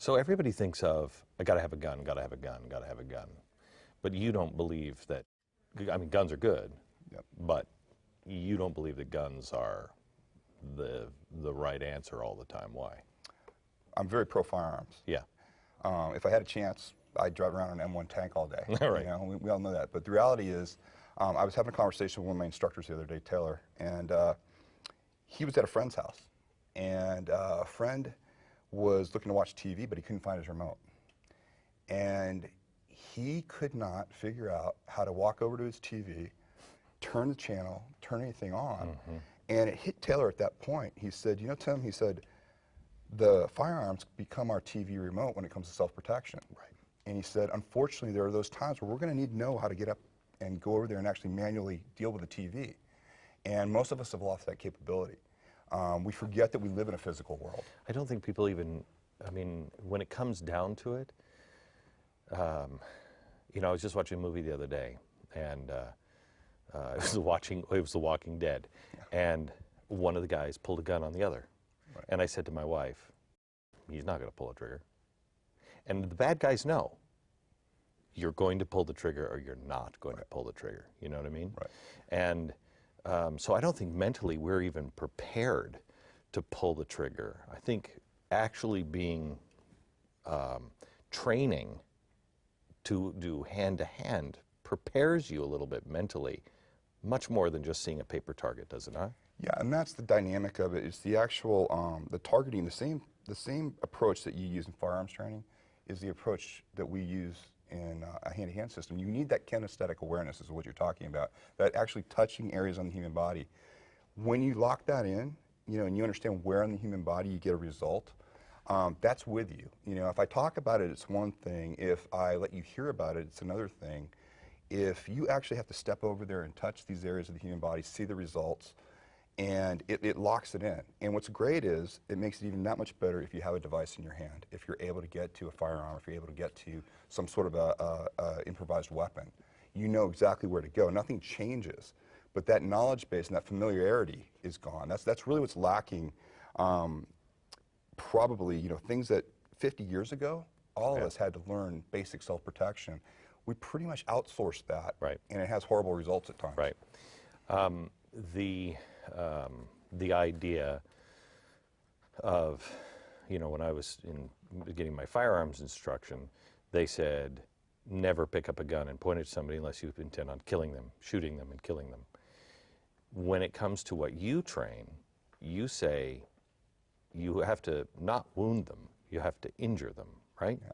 So everybody thinks of, I gotta have a gun, gotta have a gun, gotta have a gun. But you don't believe that, I mean, guns are good, Yep. but you don't believe that guns are the right answer all the time. Why? I'm very pro firearms. Yeah. If I had a chance, I'd drive around an M1 tank all day. Right. You know, we all know that. But the reality is, I was having a conversation with one of my instructors the other day, Taylor, and he was at a friend's house. And a friend was looking to watch TV, but he couldn't find his remote. And he could not figure out how to walk over to his TV, turn the channel, turn anything on. And it hit Taylor at that point. He said, you know, Tim, he said, the firearms become our TV remote when it comes to self-protection. Right. And he said, unfortunately, there are those times where we're going to need to know how to get up and go over there and actually manually deal with the TV. And most of us have lost that capability. We forget that we live in a physical world. I don't think people even, I mean, when it comes down to it, you know, I was just watching a movie the other day, and it was The Walking Dead, and one of the guys pulled a gun on the other. Right. And I said to my wife, he's not going to pull a trigger. And the bad guys know you're going to pull the trigger or you're not going to pull the trigger. You know what I mean? Right. And so I don't think mentally we're even prepared to pull the trigger. I think actually being training to do hand-to-hand prepares you a little bit mentally, much more than just seeing a paper target, does it not? Yeah, and that's the dynamic of it. It's the actual, the targeting, the same approach that you use in firearms training is the approach that we use in a hand-to-hand system. You need that kinesthetic awareness is what you're talking about, that actually touching areas on the human body. When you lock that in, you know, and you understand where in the human body you get a result, that's with you. You know, if I talk about it, it's one thing. If I let you hear about it, it's another thing. If you actually have to step over there and touch these areas of the human body, see the results, and it locks it in. And what's great is it makes it even that much better if you have a device in your hand, if you're able to get to a firearm, if you're able to get to some sort of a improvised weapon. You know exactly where to go. Nothing changes, but that knowledge base and that familiarity is gone. That's really what's lacking. Probably, you know, things that 50 years ago, all of us had to learn basic self-protection. We pretty much outsourced that, Right. And it has horrible results at times. Right. The idea of, you know, when I was getting my firearms instruction, they said, never pick up a gun and point it at somebody unless you intend on killing them, shooting them and killing them. When it comes to what you train, you say you have to not wound them, you have to injure them, right? Yeah.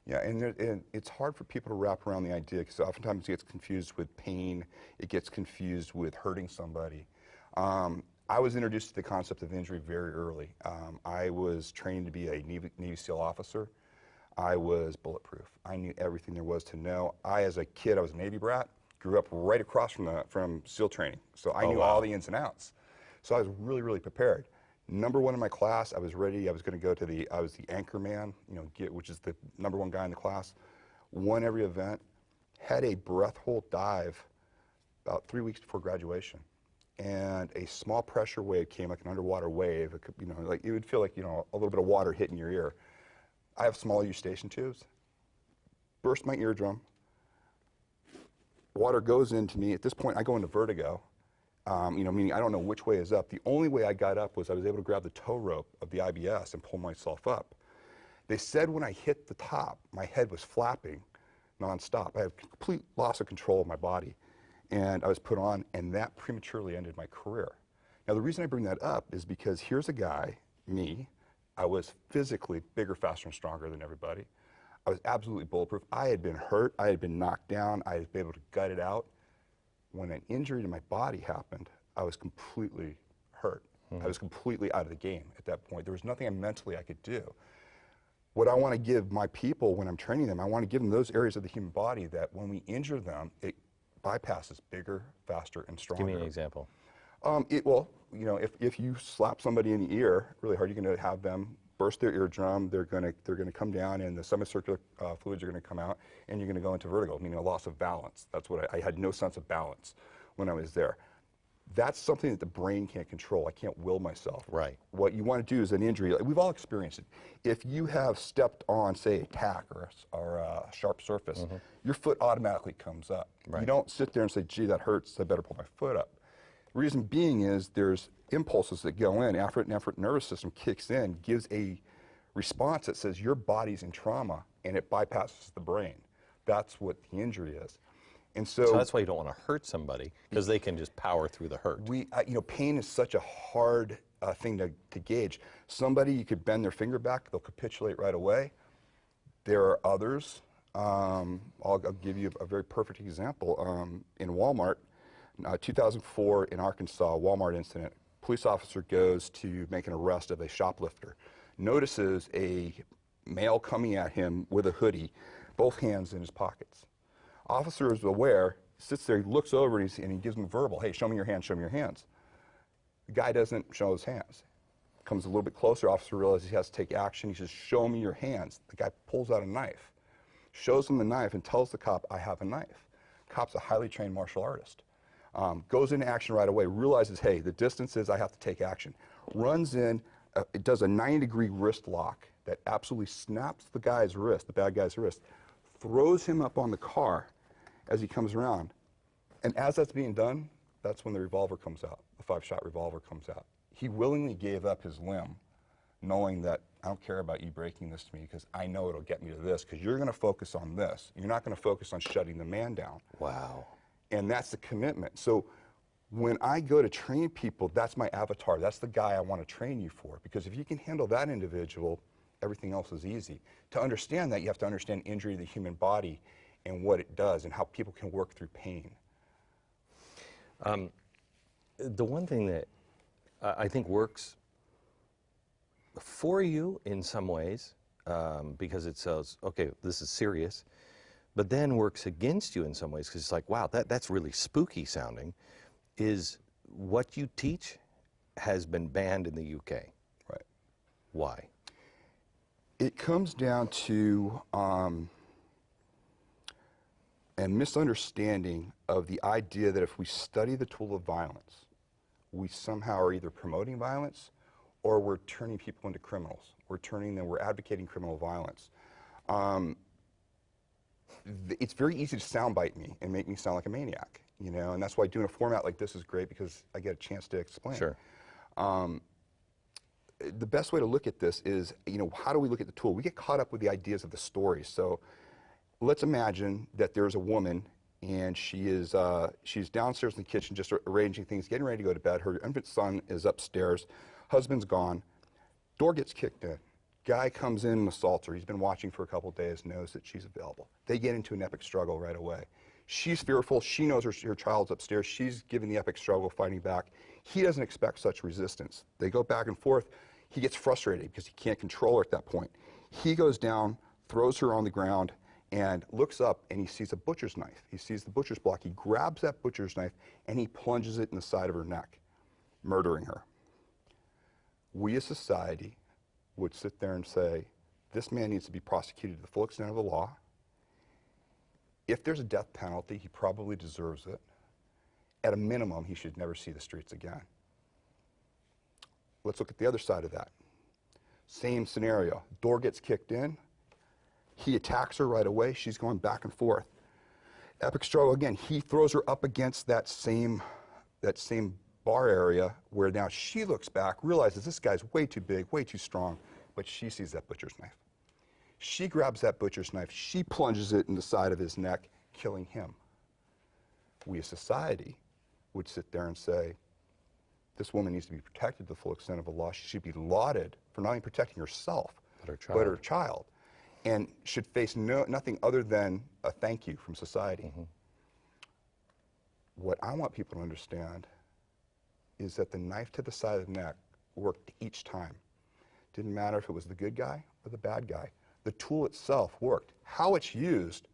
Yeah, and it's hard for people to wrap around the idea because oftentimes it gets confused with pain, it gets confused with hurting somebody. I was introduced to the concept of injury very early. I was trained to be a Navy SEAL officer. I was bulletproof. I knew everything there was to know. As a kid, I was a Navy brat, grew up right across from SEAL training, so I knew all the ins and outs. So I was really, really prepared. Number one in my class, I was ready. I was going to go to I was the anchor man, you know, which is the number one guy in the class. Won every event, had a breath hold dive about 3 weeks before graduation. And a small pressure wave came, like an underwater wave. It could, you know, like it would feel like, you know, a little bit of water hitting your ear. I have small eustachian tubes. Burst my eardrum. Water goes into me. At this point, I go into vertigo. You know, meaning I don't know which way is up. The only way I got up was I was able to grab the tow rope of the IBS and pull myself up. They said when I hit the top, my head was flapping nonstop. I had complete loss of control of my body. And I was put on, and that prematurely ended my career. Now, the reason I bring that up is because here's a guy, me. I was physically bigger, faster, and stronger than everybody. I was absolutely bulletproof. I had been hurt. I had been knocked down. I had been able to gut it out. When an injury to my body happened, I was completely hurt. I was completely out of the game at that point. There was nothing mentally I could do. What I want to give my people when I'm training them, I want to give them those areas of the human body that when we injure them, it bypasses bigger, faster, and stronger. Give me an example. Well, you know, if you slap somebody in the ear really hard, you're going to have them burst their eardrum. They're going to come down, and the semicircular fluids are going to come out, and you're going to go into vertigo, meaning a loss of balance. That's what I had no sense of balance when I was there. That's something that the brain can't control. I can't will myself. Right. What you want to do is an injury. We've all experienced it. If you have stepped on, say, a tack or a sharp surface, your foot automatically comes up. Right. You don't sit there and say, gee, that hurts, I better pull my foot up. Reason being is there's impulses that go in. Afferent nervous system kicks in, gives a response that says your body's in trauma, and it bypasses the brain. That's what the injury is. And So that's why you don't want to hurt somebody, because they can just power through the hurt. Pain is such a hard thing to gauge. Somebody, you could bend their finger back, they'll capitulate right away. There are others. I'll give you a very perfect example. In Walmart, 2004 in Arkansas, Walmart incident. Police officer goes to make an arrest of a shoplifter. Notices a male coming at him with a hoodie, both hands in his pockets. Officer is aware, sits there, he looks over and he gives him a verbal, hey, show me your hands, show me your hands. The guy doesn't show his hands. Comes a little bit closer, officer realizes he has to take action. He says, show me your hands. The guy pulls out a knife, shows him the knife and tells the cop, I have a knife. Cop's a highly trained martial artist. Goes into action right away, realizes, hey, the distance is I have to take action. Runs in, it does a 90-degree wrist lock that absolutely snaps the guy's wrist, the bad guy's wrist, throws him up on the car as he comes around. And as that's being done, that's when the revolver comes out, the 5-shot revolver comes out. He willingly gave up his limb, knowing that I don't care about you breaking this to me because I know it'll get me to this, because you're going to focus on this. You're not going to focus on shutting the man down. Wow. And that's the commitment. So when I go to train people, that's my avatar. That's the guy I want to train you for. Because if you can handle that individual, everything else is easy. To understand that, you have to understand injury to the human body and what it does and how people can work through pain. The one thing that I think works for you in some ways, because it says, okay, this is serious, but then works against you in some ways, because it's like, wow, that's really spooky sounding, is what you teach has been banned in the UK. Right. Why? It comes down to a misunderstanding of the idea that if we study the tool of violence, we somehow are either promoting violence or we're turning people into criminals. We're advocating criminal violence. It's very easy to soundbite me and make me sound like a maniac, and that's why doing a format like this is great, because I get a chance to explain. Sure. The best way to look at this is, how do we look at the tool? We get caught up with the ideas of the story. So let's imagine that there's a woman and she's downstairs in the kitchen just arranging things, getting ready to go to bed. Her infant son is upstairs, husband's gone, door gets kicked in. Guy comes in and assaults her. He's been watching for a couple days, knows that she's available. They get into an epic struggle right away. She's fearful. She knows her child's upstairs. She's giving the epic struggle, fighting back. He doesn't expect such resistance. They go back and forth. He gets frustrated because he can't control her at that point. He goes down, throws her on the ground, and looks up, and he sees a butcher's knife. He sees the butcher's block. He grabs that butcher's knife, and he plunges it in the side of her neck, murdering her. We as society would sit there and say, this man needs to be prosecuted to the full extent of the law. If there's a death penalty, he probably deserves it. At a minimum, he should never see the streets again. Let's look at the other side of that. Same scenario. Door gets kicked in. He attacks her right away. She's going back and forth. Epic struggle again. He throws her up against that same bar area, where now she looks back, realizes this guy's way too big, way too strong, but she sees that butcher's knife. She grabs that butcher's knife. She plunges it in the side of his neck, killing him. We as society would sit there and say, this woman needs to be protected to the full extent of the law. She should be lauded for not only protecting herself, but her child, and should face nothing other than a thank you from society. Mm-hmm. What I want people to understand is that the knife to the side of the neck worked each time. Didn't matter if it was the good guy or the bad guy. The tool itself worked. How it's used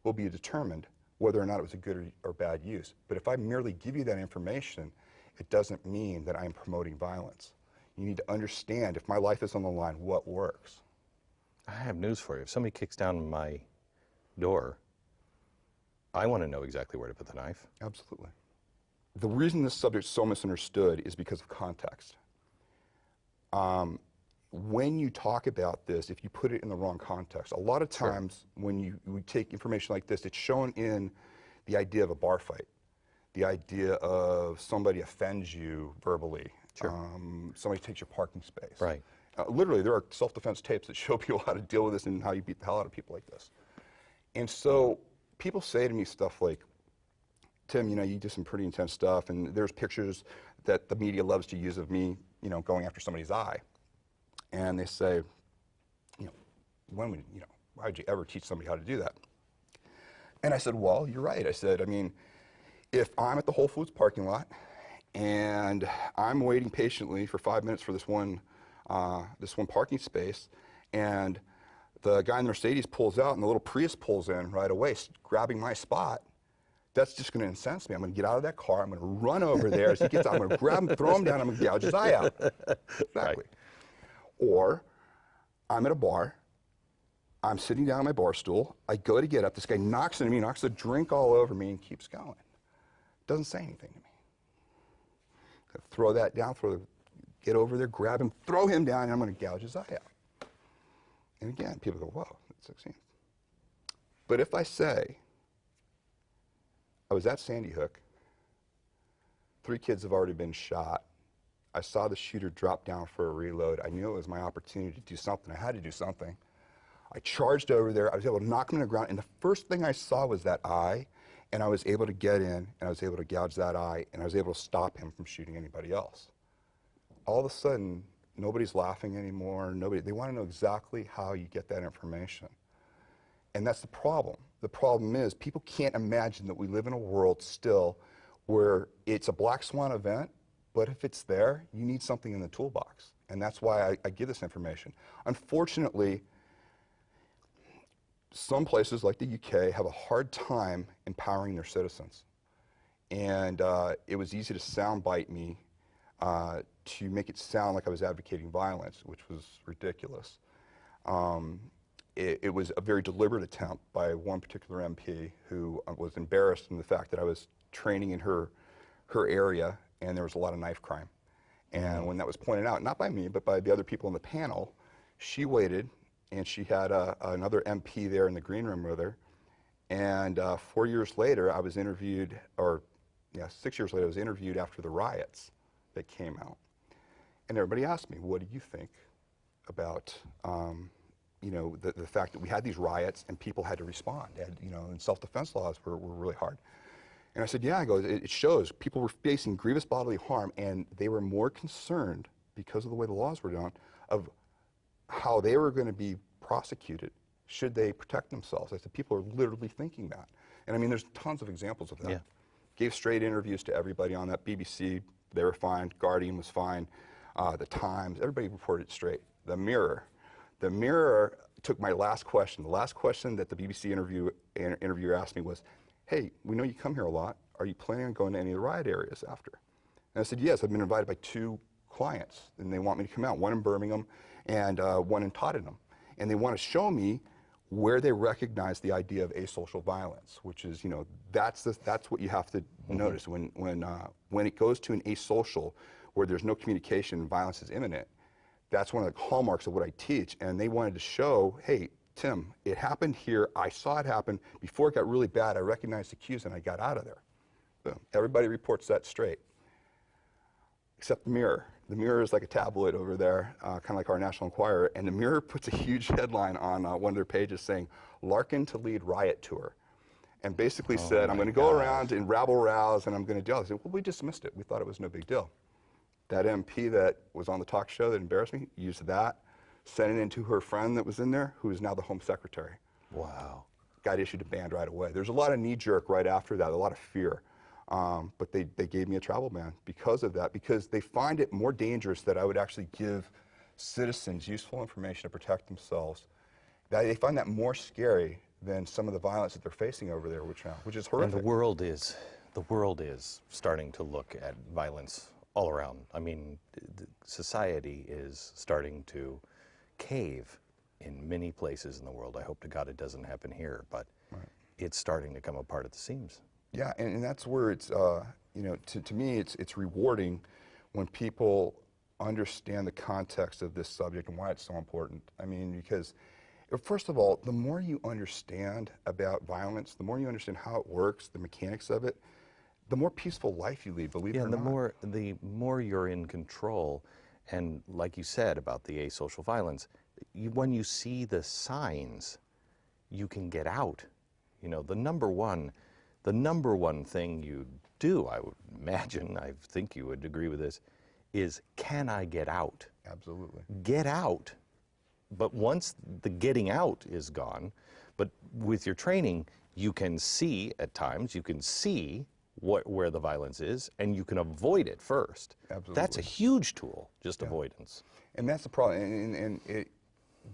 will be determined whether or not it was a good or bad use. But if I merely give you that information, it doesn't mean that I'm promoting violence. You need to understand, if my life is on the line, what works. I have news for you. If somebody kicks down my door, I want to know exactly where to put the knife. Absolutely. the reason this subject's so misunderstood is because of context. When you talk about this, if you put it in the wrong context, a lot of times when we take information like this, it's shown in the idea of a bar fight, the idea of somebody offends you verbally, somebody takes your parking space. Right. Literally, there are self-defense tapes that show people how to deal with this and how you beat the hell out of people like this. And so people say to me stuff like, Tim, you know, you do some pretty intense stuff, and there's pictures that the media loves to use of me, you know, going after somebody's eye. And they say, you know, why would you ever teach somebody how to do that? And I said, well, you're right. I said, I mean, if I'm at the Whole Foods parking lot and I'm waiting patiently for 5 minutes for this one parking space, and the guy in the Mercedes pulls out and the little Prius pulls in right away, grabbing my spot, that's just going to incense me. I'm going to get out of that car. I'm going to run over there. As he gets out, I'm going to grab him, throw him down, I'm going to gouge his eye out. Exactly. Right. Or I'm at a bar. I'm sitting down on my bar stool. I go to get up. This guy knocks into me, knocks a drink all over me, and keeps going. Doesn't say anything to me. Throw that down, get over there, grab him, throw him down, and I'm going to gouge his eye out. And again, people go, whoa, that's 16. But if I say, I was at Sandy Hook, 3 kids have already been shot, I saw the shooter drop down for a reload, I knew it was my opportunity to do something, I had to do something. I charged over there, I was able to knock him on the ground, and the first thing I saw was that eye, and I was able to get in, and I was able to gouge that eye, and I was able to stop him from shooting anybody else. All of a sudden, nobody's laughing anymore, they want to know exactly how you get that information. And that's the problem. The problem is people can't imagine that we live in a world still where it's a black swan event, but if it's there, you need something in the toolbox. And that's why I give this information. Unfortunately, some places like the UK have a hard time empowering their citizens. And it was easy to soundbite me to make it sound like I was advocating violence, which was ridiculous. It was a very deliberate attempt by one particular MP who was embarrassed in the fact that I was training in her area, and there was a lot of knife crime. And when that was pointed out, not by me, but by the other people in the panel, she waited, and she had another MP there in the green room with her. And 4 years later, I was interviewed, 6 years later, I was interviewed after the riots that came out. And everybody asked me, what do you think about the fact that we had these riots and people had to respond, and self-defense laws were really hard. And I said, yeah, I go, it shows people were facing grievous bodily harm, and they were more concerned, because of the way the laws were done, of how they were going to be prosecuted should they protect themselves. I said, people are literally thinking that. And I mean, there's tons of examples of that. Yeah. Gave straight interviews to everybody on that. BBC, they were fine. Guardian was fine. The Times, everybody reported straight. The Mirror took my last question. The last question that the BBC interviewer asked me was, hey, we know you come here a lot. Are you planning on going to any of the riot areas after? And I said, yes, I've been invited by 2 clients, and they want me to come out, one in Birmingham and one in Tottenham. And they want to show me where they recognize the idea of asocial violence, which is, that's what you have to notice. When it goes to an asocial, where there's no communication and violence is imminent, that's one of the hallmarks of what I teach. And they wanted to show, hey, Tim, it happened here. I saw it happen. Before it got really bad, I recognized the cues and I got out of there. Boom. Everybody reports that straight, except the Mirror. The Mirror is like a tabloid over there, kind of like our National Enquirer. And the Mirror puts a huge headline on one of their pages saying, Larkin to lead riot tour. And basically said, I'm going to go around and rabble-rouse and I'm going to do all this. I said, well, we dismissed it. We thought it was no big deal. That MP that was on the talk show that embarrassed me used that, sent it into her friend that was in there, who is now the Home Secretary. Wow. Got issued a ban right away. There's a lot of knee-jerk right after that, a lot of fear. But they gave me a travel ban because of that, because they find it more dangerous that I would actually give citizens useful information to protect themselves. They find that more scary than some of the violence that they're facing over there, which is horrific. And the world is starting to look at violence all around. I mean, society is starting to cave in many places in the world. I hope to God it doesn't happen here, but it's starting to come apart at the seams. Yeah, and that's where it's, you know, to me, it's rewarding when people understand the context of this subject and why it's so important. I mean, because first of all, the more you understand about violence, the more you understand how it works, the mechanics of it, the more peaceful life you lead, believe it or and not. the more you're in control, and like you said about the asocial violence, when you see the signs, you can get out. You know, the number one thing you do, I would imagine, I think you would agree with this, is can I get out? Absolutely. Get out. But once the getting out is gone, but with your training, you can see at times, you can see where the violence is, and you can avoid it first. Absolutely. That's a huge tool, just Yeah. avoidance. And that's the problem.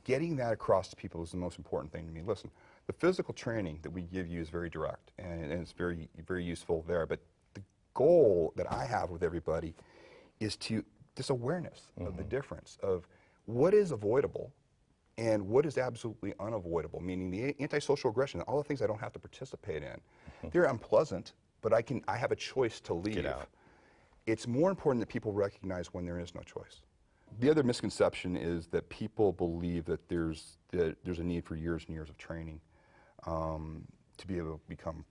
Getting that across to people is the most important thing to me. Listen, the physical training that we give you is very direct, and it's very, very useful there. But the goal that I have with everybody is this awareness of the difference of what is avoidable and what is absolutely unavoidable, meaning the antisocial aggression, all the things I don't have to participate in. They're unpleasant, but I have a choice to leave. Get out. It's more important that people recognize when there is no choice. The other misconception is that people believe that there's a need for years and years of training to be able to become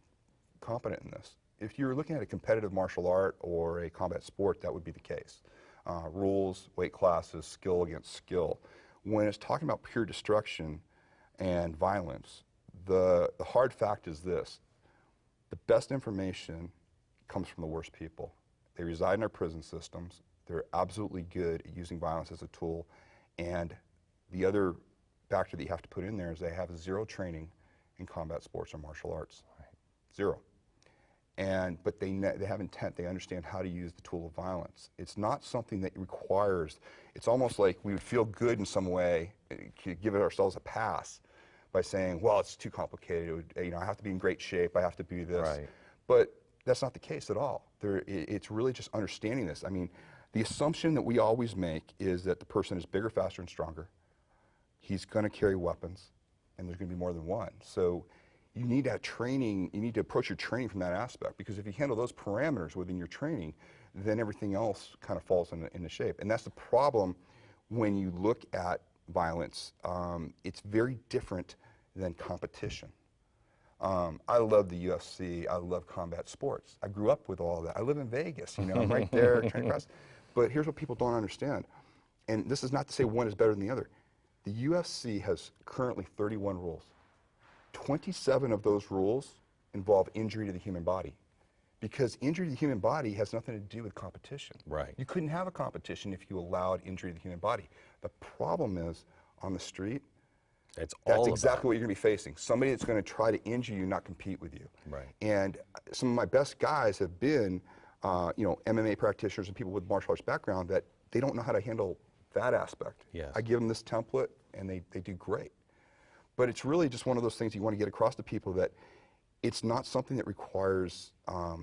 competent in this. If you're looking at a competitive martial art or a combat sport, that would be the case. Rules, weight classes, skill against skill. When it's talking about pure destruction and violence, the hard fact is this: the best information comes from the worst people. They reside in our prison systems. They're absolutely good at using violence as a tool. And the other factor that you have to put in there is they have zero training in combat sports or martial arts. Right. Zero. But they have intent. They understand how to use the tool of violence. It's not something that requires, it's almost like we would feel good in some way, give ourselves a pass by saying, well, it's too complicated. You know, I have to be in great shape. I have to be this. Right. But that's not the case at all. It's really just understanding this. I mean, the assumption that we always make is that the person is bigger, faster, and stronger. He's going to carry weapons, and there's going to be more than one. So you need to have training, you need to approach your training from that aspect, because if you handle those parameters within your training, then everything else kind of falls into shape. And that's the problem when you look at violence. It's very different than competition. I love the UFC. I love combat sports. I grew up with all of that. I live in Vegas, you know, I'm right there training across. But here's what people don't understand, and this is not to say one is better than the other. The UFC has currently 31 rules. 27 of those rules involve injury to the human body, because injury to the human body has nothing to do with competition. Right. You couldn't have a competition if you allowed injury to the human body. The problem is, on the street, That's exactly what you're going to be facing. Somebody that's going to try to injure you, not compete with you. Right. And some of my best guys have been, you know, MMA practitioners and people with martial arts background that they don't know how to handle that aspect. Yes. I give them this template, and they do great. But it's really just one of those things you want to get across to people, that it's not something that requires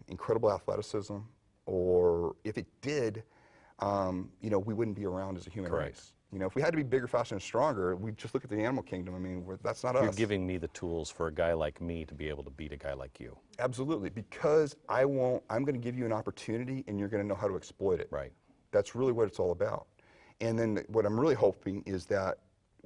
incredible athleticism, or if it did, you know, we wouldn't be around as a human Correct. race. You know, if we had to be bigger, faster, and stronger, we just look at the animal kingdom. I mean, that's not us. You're giving me the tools for a guy like me to be able to beat a guy like you. Absolutely, because I'm going to give you an opportunity, and you're going to know how to exploit it. Right. That's really what it's all about. And then what I'm really hoping is that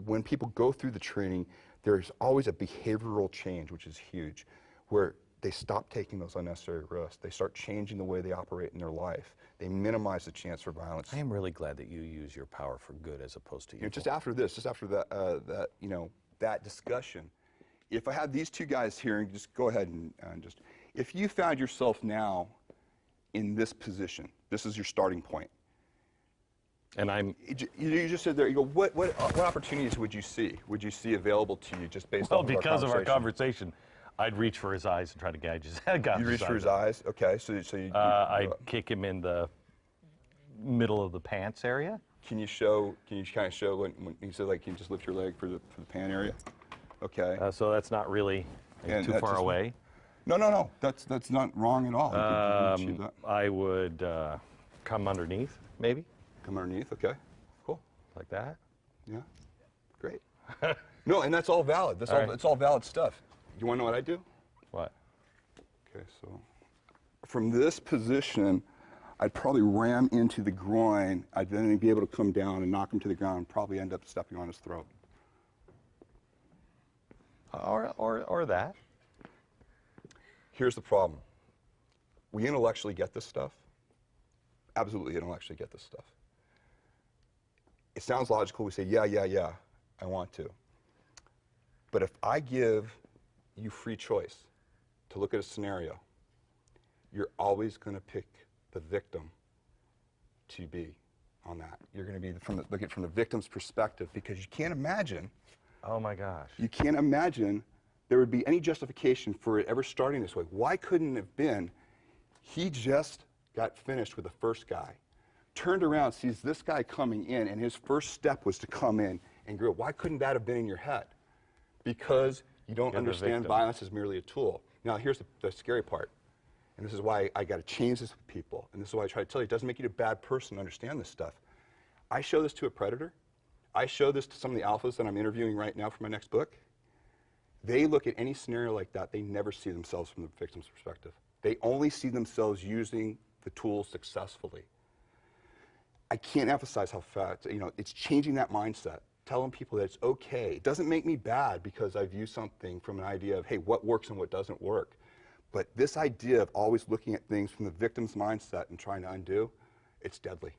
when people go through the training, there's always a behavioral change, which is huge, where they stop taking those unnecessary risks. They start changing the way they operate in their life. They minimize the chance for violence. I am really glad that you use your power for good as opposed to evil. You know, just after that, you know, that discussion, if I had these two guys here, and just go ahead and just, if you found yourself now in this position, this is your starting point. And I'm You just said there, you go, what opportunities would you see? Would you see available to you just based on because of our conversation, I'd reach for his eyes and try to gouge his head. You reach for his eyes? Okay, so I'd kick him in the middle of the pants area. Can you kind of show when you said, like, can you just lift your leg for the pant area? Okay. So that's not really too far away. No, that's not wrong at all. You can achieve that. I would come underneath, maybe. Come underneath, okay. Cool. Like that. Yeah, great. No, and that's all valid. It's all valid stuff. You want to know what I do? What? Okay, so from this position, I'd probably ram into the groin. I'd then be able to come down and knock him to the ground and probably end up stepping on his throat. Or that. Here's the problem. We intellectually get this stuff. Absolutely intellectually get this stuff. It sounds logical. We say, yeah, I want to. But if I give you free choice to look at a scenario, you're always going to pick the victim to be on that. You're going to be looking from the victim's perspective, because you can't imagine. Oh my gosh. You can't imagine there would be any justification for it ever starting this way. Why couldn't it have been he just got finished with the first guy, turned around, sees this guy coming in, and his first step was to come in and grill. Why couldn't that have been in your head? Because you don't understand violence as merely a tool. Now, here's the scary part, and this is why I got to change this with people, and this is why I try to tell you, it doesn't make you a bad person to understand this stuff. I show this to a predator. I show this to some of the alphas that I'm interviewing right now for my next book. They look at any scenario like that, they never see themselves from the victim's perspective. They only see themselves using the tools successfully. I can't emphasize how fast, it's changing that mindset, telling people that it's okay. It doesn't make me bad because I view something from an idea of, hey, what works and what doesn't work. But this idea of always looking at things from the victim's mindset and trying to undo, it's deadly.